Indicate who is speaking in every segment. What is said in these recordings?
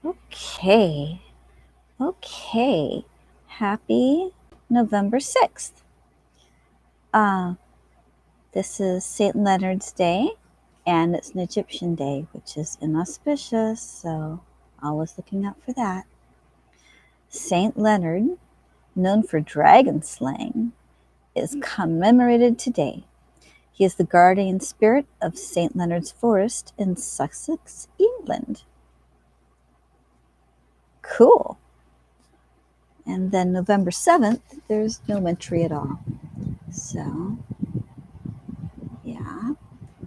Speaker 1: Okay. Okay. Happy November 6th. This is St. Leonard's Day, and it's an Egyptian day, which is inauspicious, so always looking out for that. St. Leonard, known for dragon slaying, is commemorated today. He is the guardian spirit of St. Leonard's Forest in Sussex, England. Cool. And then November 7th, there's no entry at all. So, yeah.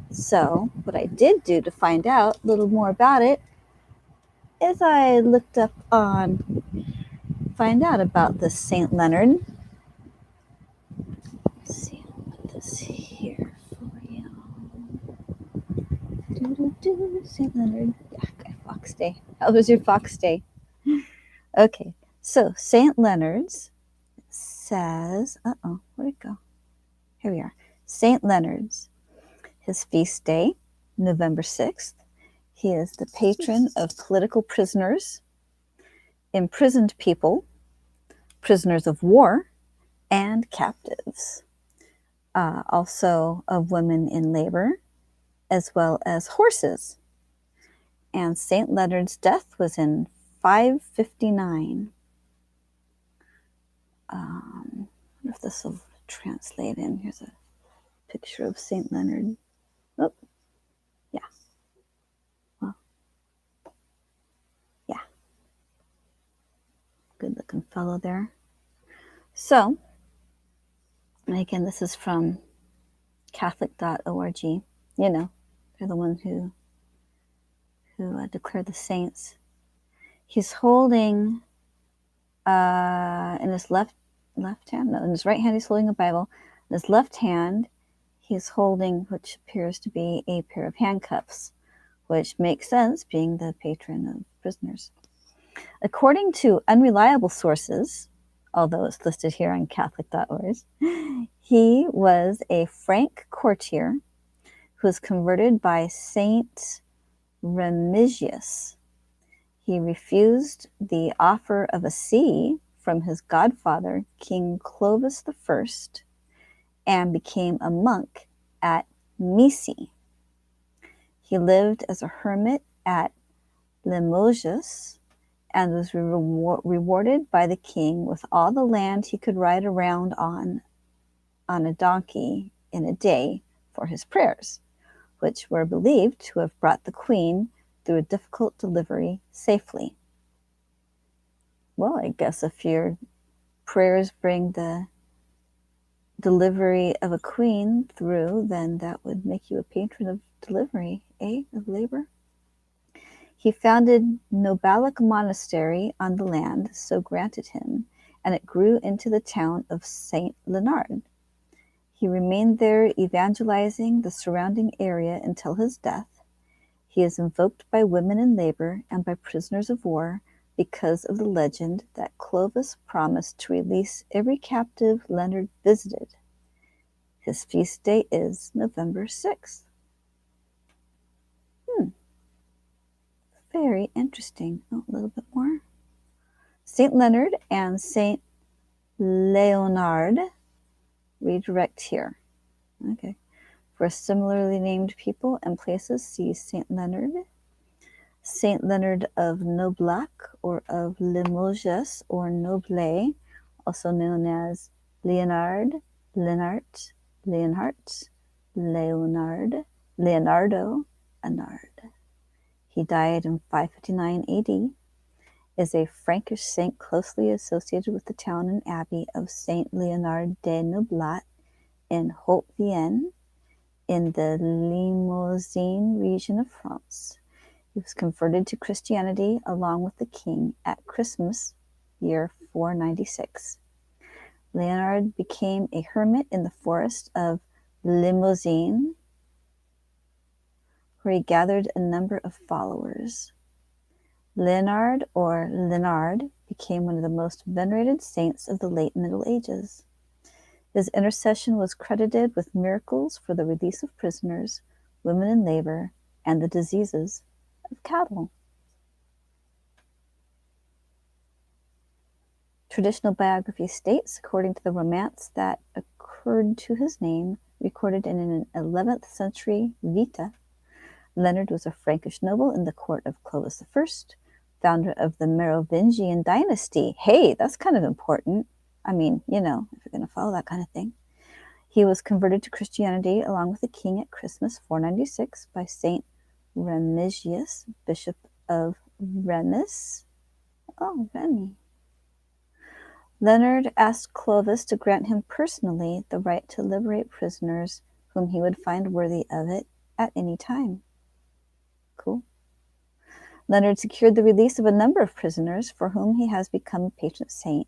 Speaker 1: So, what I did do to find out a little more about it is I looked up find out about this St. Leonard. Let's see, I'll put this here for you. St. Leonard. Yeah, okay, Fox Day. How was your Fox Day? Okay, so St. Leonard's says, where'd it go? Here we are. St. Leonard's, his feast day, November 6th. He is the patron of political prisoners, imprisoned people, prisoners of war, and captives. Also of women in labor, as well as horses. And St. Leonard's death was in 559. I wonder if this will translate in. Here's a picture of St. Leonard. Oh, yeah. Well, yeah. Good looking fellow there. So, and again, this is from Catholic.org. You know, they're the one who declare the saints. He's holding in his left hand, no, in his right hand he's holding a Bible. In his left hand he's holding, which appears to be a pair of handcuffs, which makes sense being the patron of prisoners. According to unreliable sources, although it's listed here on Catholic.org, he was a Frank courtier who was converted by Saint Remigius. He refused the offer of a see from his godfather, King Clovis I, and became a monk at Misi. He lived as a hermit at Limoges and was rewarded by the king with all the land he could ride around on a donkey in a day for his prayers, which were believed to have brought the queen through a difficult delivery safely. Well, I guess if your prayers bring the delivery of a queen through, then that would make you a patron of delivery, of labor. He founded Nobalic monastery on the land so granted him, and it grew into the town of Saint Leonard. He remained there evangelizing the surrounding area until his death. He is invoked by women in labor and by prisoners of war because of the legend that Clovis promised to release every captive Leonard visited. His feast day is November 6th. Very interesting. Oh, a little bit more. St. Leonard and St. Leonard redirect here. Okay. For similarly named people and places, see St. Leonard. St. Leonard of Noblac or of Limoges or Noble, also known as Leonard, Leonard, Leonhardt, Leonard, Leonardo, Anard. He died in 559 AD, is a Frankish saint closely associated with the town and abbey of Saint Leonard de Noblat in Haute-Vienne in the Limousin region of France. He was converted to Christianity along with the king at Christmas, year 496. Leonard became a hermit in the forest of Limousin, where he gathered a number of followers. Leonard or Leonard became one of the most venerated saints of the late Middle Ages. His intercession was credited with miracles for the release of prisoners, women in labor, and the diseases of cattle. Traditional biography states, according to the romance that occurred to his name, recorded in an 11th century Vita, Leonard was a Frankish noble in the court of Clovis I, founder of the Merovingian dynasty. Hey, that's kind of important. I mean, if you're going to follow that kind of thing. He was converted to Christianity along with the king at Christmas 496 by Saint Remigius, Bishop of Remis. Oh, Remy. Leonard asked Clovis to grant him personally the right to liberate prisoners whom he would find worthy of it at any time. Cool. Leonard secured the release of a number of prisoners for whom he has become a patron saint.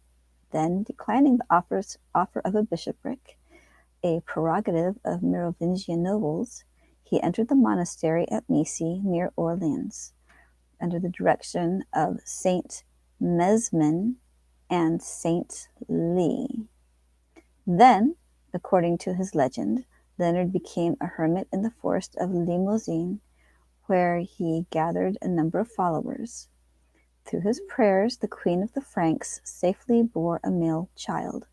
Speaker 1: Then, declining the offer of a bishopric, a prerogative of Merovingian nobles, he entered the monastery at Missy near Orleans, under the direction of Saint Mesmin and Saint Lee. Then, according to his legend, Leonard became a hermit in the forest of Limousin, where he gathered a number of followers. Through his prayers, the Queen of the Franks safely bore a male child,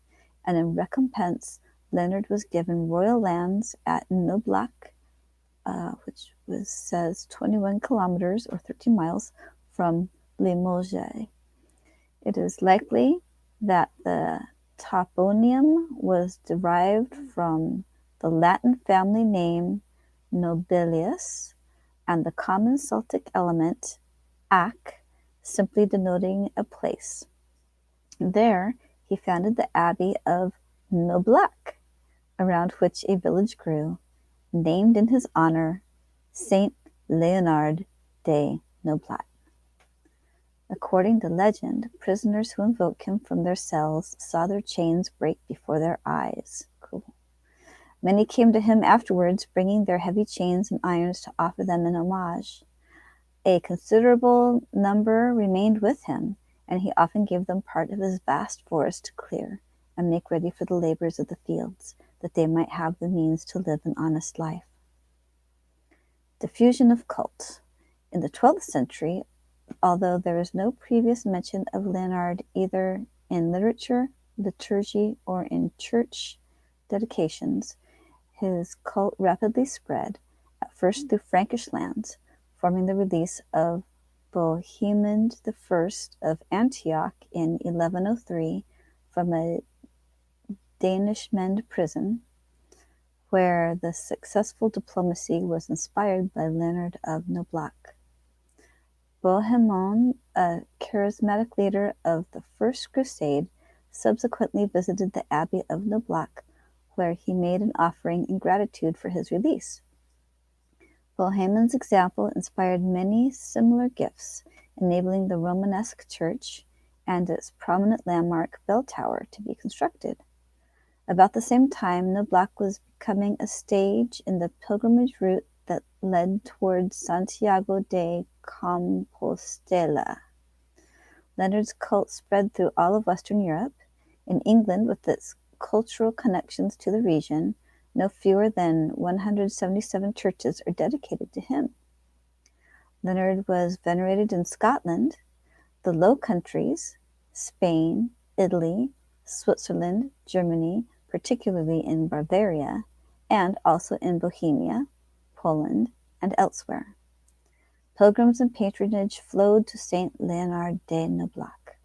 Speaker 1: and in recompense, Leonard was given royal lands at Noblac, which says 21 kilometers or 13 miles from Limoges. It is likely that the toponym was derived from the Latin family name Nobilius and the common Celtic element ac, simply denoting a place. There, he founded the Abbey of Noblac, around which a village grew, named in his honor, Saint Leonard de Noblat. According to legend, prisoners who invoked him from their cells saw their chains break before their eyes. Cool. Many came to him afterwards, bringing their heavy chains and irons to offer them in homage. A considerable number remained with him, and he often gave them part of his vast forest to clear and make ready for the labors of the fields, that they might have the means to live an honest life. Diffusion of cult. In the 12th century, although there is no previous mention of Leonard either in literature, liturgy, or in church dedications, his cult rapidly spread, at first through Frankish lands, forming the release of Bohemond I of Antioch in 1103 from a Danishmend prison, where the successful diplomacy was inspired by Leonard of Noblac. Bohemond, a charismatic leader of the First Crusade, subsequently visited the Abbey of Noblac, where he made an offering in gratitude for his release. Bohemond's example inspired many similar gifts, enabling the Romanesque church and its prominent landmark bell tower to be constructed. About the same time, Noblac was becoming a stage in the pilgrimage route that led towards Santiago de Compostela. Leonard's cult spread through all of Western Europe. In England, with its cultural connections to the region, no fewer than 177 churches are dedicated to him. Leonard was venerated in Scotland, the Low Countries, Spain, Italy, Switzerland, Germany, particularly in Bavaria, and also in Bohemia, Poland, and elsewhere. Pilgrims and patronage flowed to Saint Leonard de Noblac.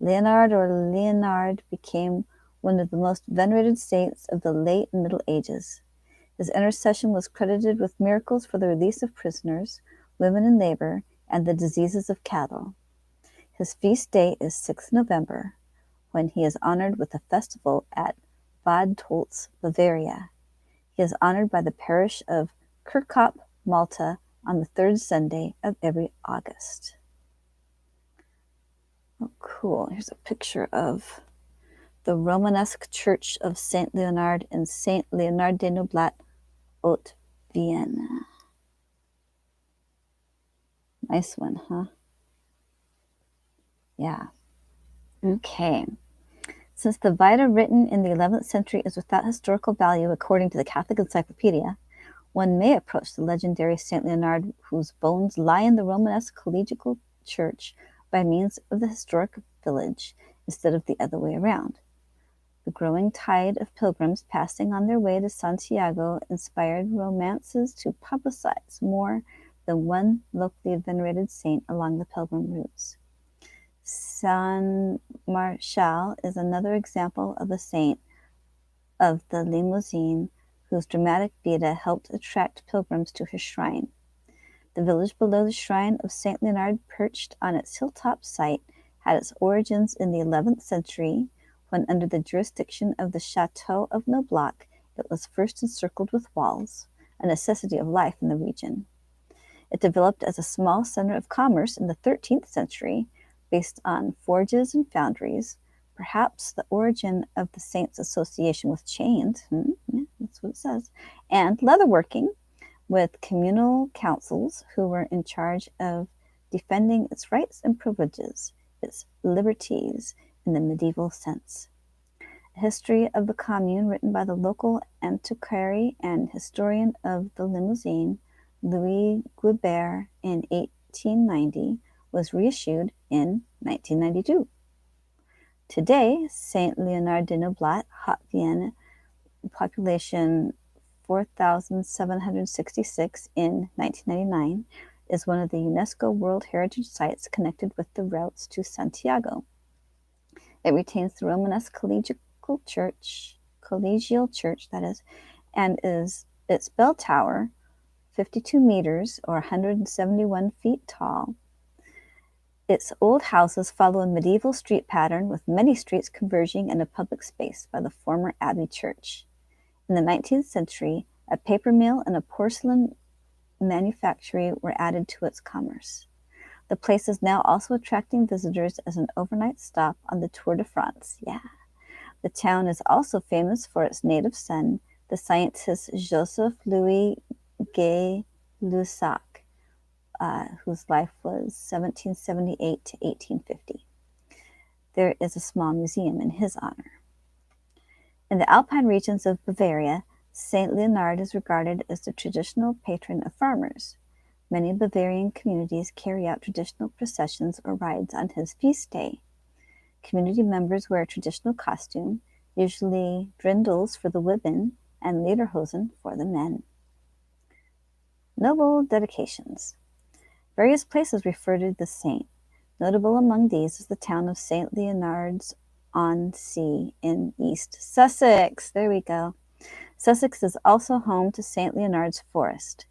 Speaker 1: Leonard became one of the most venerated saints of the late Middle Ages. His intercession was credited with miracles for the release of prisoners, women in labor, and the diseases of cattle. His feast day is 6th November, when he is honored with a festival at Bad Tolz, Bavaria. He is honored by the parish of Kirkop, Malta, on the third Sunday of every August. Oh, cool. Here's a picture of the Romanesque Church of Saint Leonard and Saint Leonard de Noblat, Haute Vienne. Nice one, huh? Yeah. Okay. Since the Vita written in the 11th century is without historical value according to the Catholic Encyclopedia, one may approach the legendary Saint Leonard, whose bones lie in the Romanesque Collegial Church, by means of the historic village instead of the other way around. The growing tide of pilgrims passing on their way to Santiago inspired romances to publicize more than one locally venerated saint along the pilgrim routes. San Martial is another example of a saint of the Limousin whose dramatic vida helped attract pilgrims to his shrine. The village below the shrine of Saint Leonard, perched on its hilltop site, had its origins in the 11th century, when under the jurisdiction of the Château of Noblac, it was first encircled with walls, a necessity of life in the region. It developed as a small center of commerce in the 13th century, based on forges and foundries, perhaps the origin of the saint's association with chains, yeah, that's what it says, and leatherworking, with communal councils who were in charge of defending its rights and privileges, its liberties in the medieval sense. A history of the commune written by the local antiquary and historian of the Limousin, Louis Guibert, in 1890, was reissued in 1992. Today, Saint Leonard de Noblat, Haute-Vienne, population 4,766 in 1999, is one of the UNESCO World Heritage Sites connected with the routes to Santiago. It retains the Romanesque collegial church, that is, and is its bell tower, 52 meters or 171 feet tall. Its old houses follow a medieval street pattern with many streets converging in a public space by the former abbey church. In the 19th century, a paper mill and a porcelain manufactory were added to its commerce. The place is now also attracting visitors as an overnight stop on the Tour de France. Yeah. The town is also famous for its native son, the scientist Joseph Louis Gay-Lussac, whose life was 1778 to 1850. There is a small museum in his honor. In the Alpine regions of Bavaria, Saint Leonard is regarded as the traditional patron of farmers. Many Bavarian communities carry out traditional processions or rides on his feast day. Community members wear a traditional costume, usually drindles for the women and lederhosen for the men. Noble dedications. Various places refer to the saint. Notable among these is the town of St. Leonards-on-Sea in East Sussex. There we go. Sussex is also home to St. Leonard's Forest.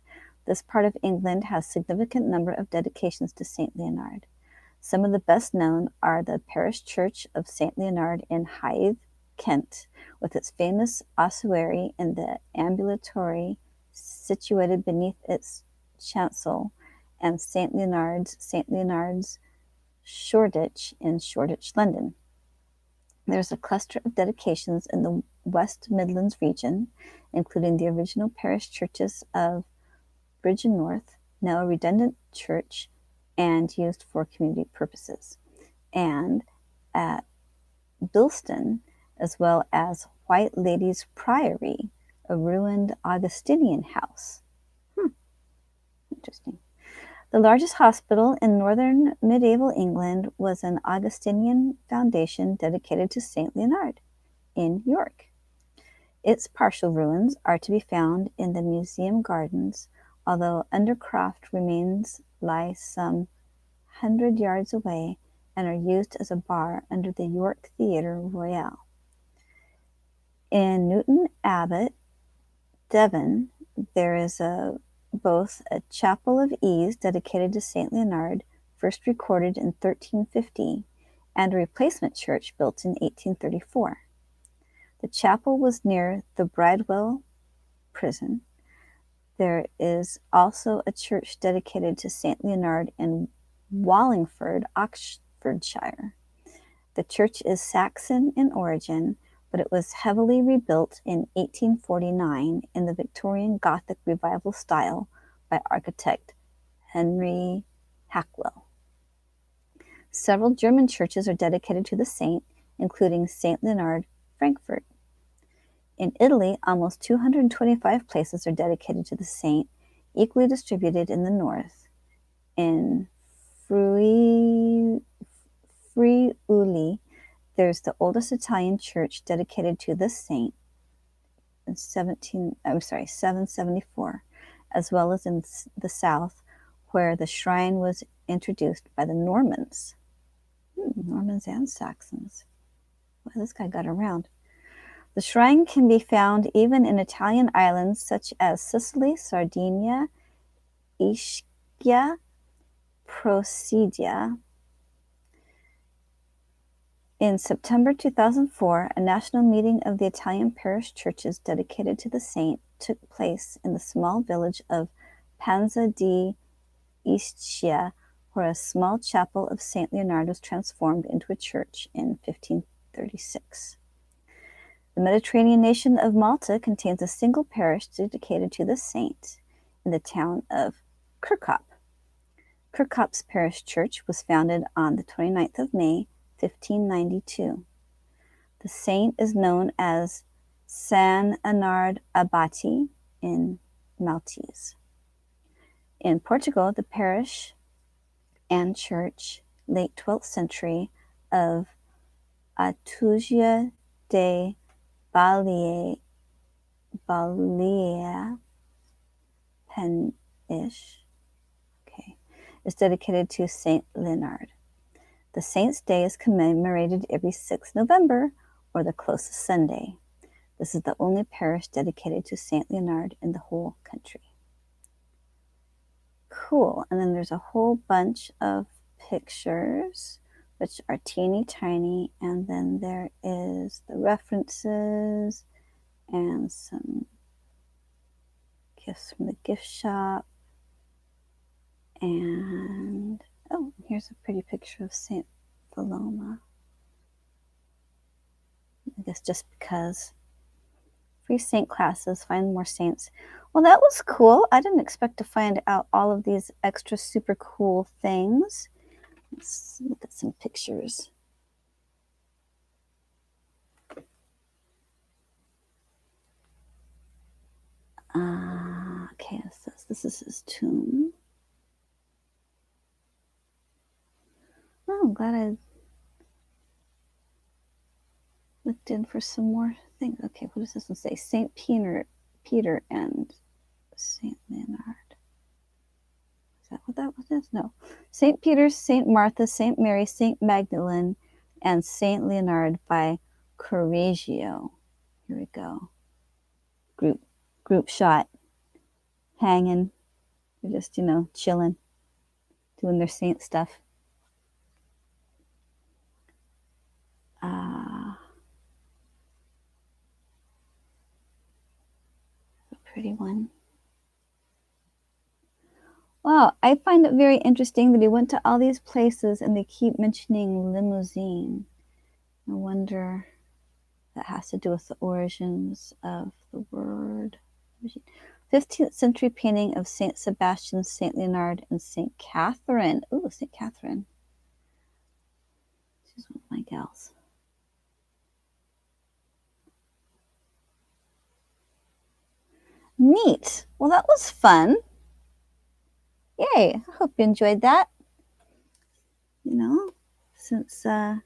Speaker 1: This part of England has a significant number of dedications to St. Leonard. Some of the best known are the parish church of St. Leonard in Hythe, Kent, with its famous ossuary and the ambulatory situated beneath its chancel, and St. Leonard's Shoreditch in Shoreditch, London. There's a cluster of dedications in the West Midlands region, including the original parish churches of Bridgenorth, now a redundant church and used for community purposes, and at Bilston, as well as White Ladies Priory, a ruined Augustinian house. Interesting. The largest hospital in northern medieval England was an Augustinian foundation dedicated to St. Leonard in York. Its partial ruins are to be found in the museum gardens, although Undercroft remains lie some 100 yards away and are used as a bar under the York Theatre Royal. In Newton Abbot, Devon, there is both a chapel of ease dedicated to St. Leonard, first recorded in 1350, and a replacement church built in 1834. The chapel was near the Bridewell prison. There is also a church dedicated to St. Leonard in Wallingford, Oxfordshire. The church is Saxon in origin, but it was heavily rebuilt in 1849 in the Victorian Gothic Revival style by architect Henry Hackwell. Several German churches are dedicated to the saint, including St. Leonard, Frankfurt. In Italy, almost 225 places are dedicated to the saint, equally distributed in the north. In Friuli, there's the oldest Italian church dedicated to this saint in 774, as well as in the south, where the shrine was introduced by the Normans. Normans and Saxons. Well, this guy got around. The shrine can be found even in Italian islands such as Sicily, Sardinia, Ischia, Procida. In September 2004, a national meeting of the Italian parish churches dedicated to the saint took place in the small village of Panza di Ischia, where a small chapel of St. Leonard was transformed into a church in 1536. The Mediterranean nation of Malta contains a single parish dedicated to the saint in the town of Kirkop. Kirkop's parish church was founded on the 29th of May, 1592. The saint is known as San Leonard Abate in Maltese. In Portugal, the parish and church, late 12th century, of Atugia de Balia Peniche, is dedicated to Saint Leonard. The saint's day is commemorated every 6th November, or the closest Sunday. This is the only parish dedicated to Saint Leonard in the whole country. Cool. And then there's a whole bunch of pictures, which are teeny tiny. And then there is the references and some gifts from the gift shop. And, oh, here's a pretty picture of St. Philoma. I guess just because. Free saint classes, find more saints. Well, that was cool. I didn't expect to find out all of these extra super cool things. Let's look at some pictures. Okay, this is his tomb. Oh, I'm glad I looked in for some more things. Okay, what does this one say? Saint Peter and Saint Leonard. Is that what that is? No. Saint Peter, Saint Martha, Saint Mary, Saint Magdalene, and Saint Leonard by Correggio. Here we go. Group shot. Hanging. They're just, chilling. Doing their saint stuff. A pretty one. Wow, I find it very interesting that he went to all these places and they keep mentioning limousine. I wonder if that has to do with the origins of the word. 15th century painting of Saint Sebastian, Saint Leonard, and Saint Catherine. Ooh, Saint Catherine. She's one of my gals. Neat. Well, that was fun. Yay. I hope you enjoyed that. Since, we're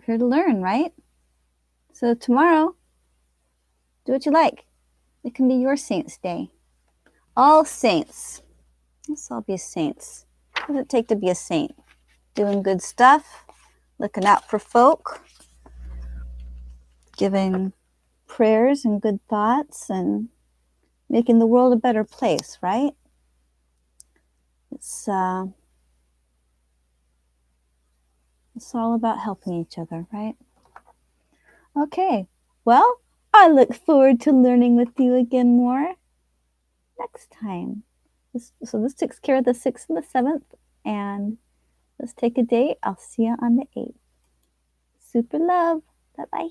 Speaker 1: here to learn, right? So tomorrow, do what you like. It can be your Saints' Day. All saints. Let's all be saints. What does it take to be a saint? Doing good stuff, looking out for folk, giving prayers and good thoughts, and making the world a better place, right? It's all about helping each other, right? Okay, well, I look forward to learning with you again more next time. So this takes care of the 6th and the 7th, and let's take a date. I'll see you on the 8th. Super love. Bye-bye.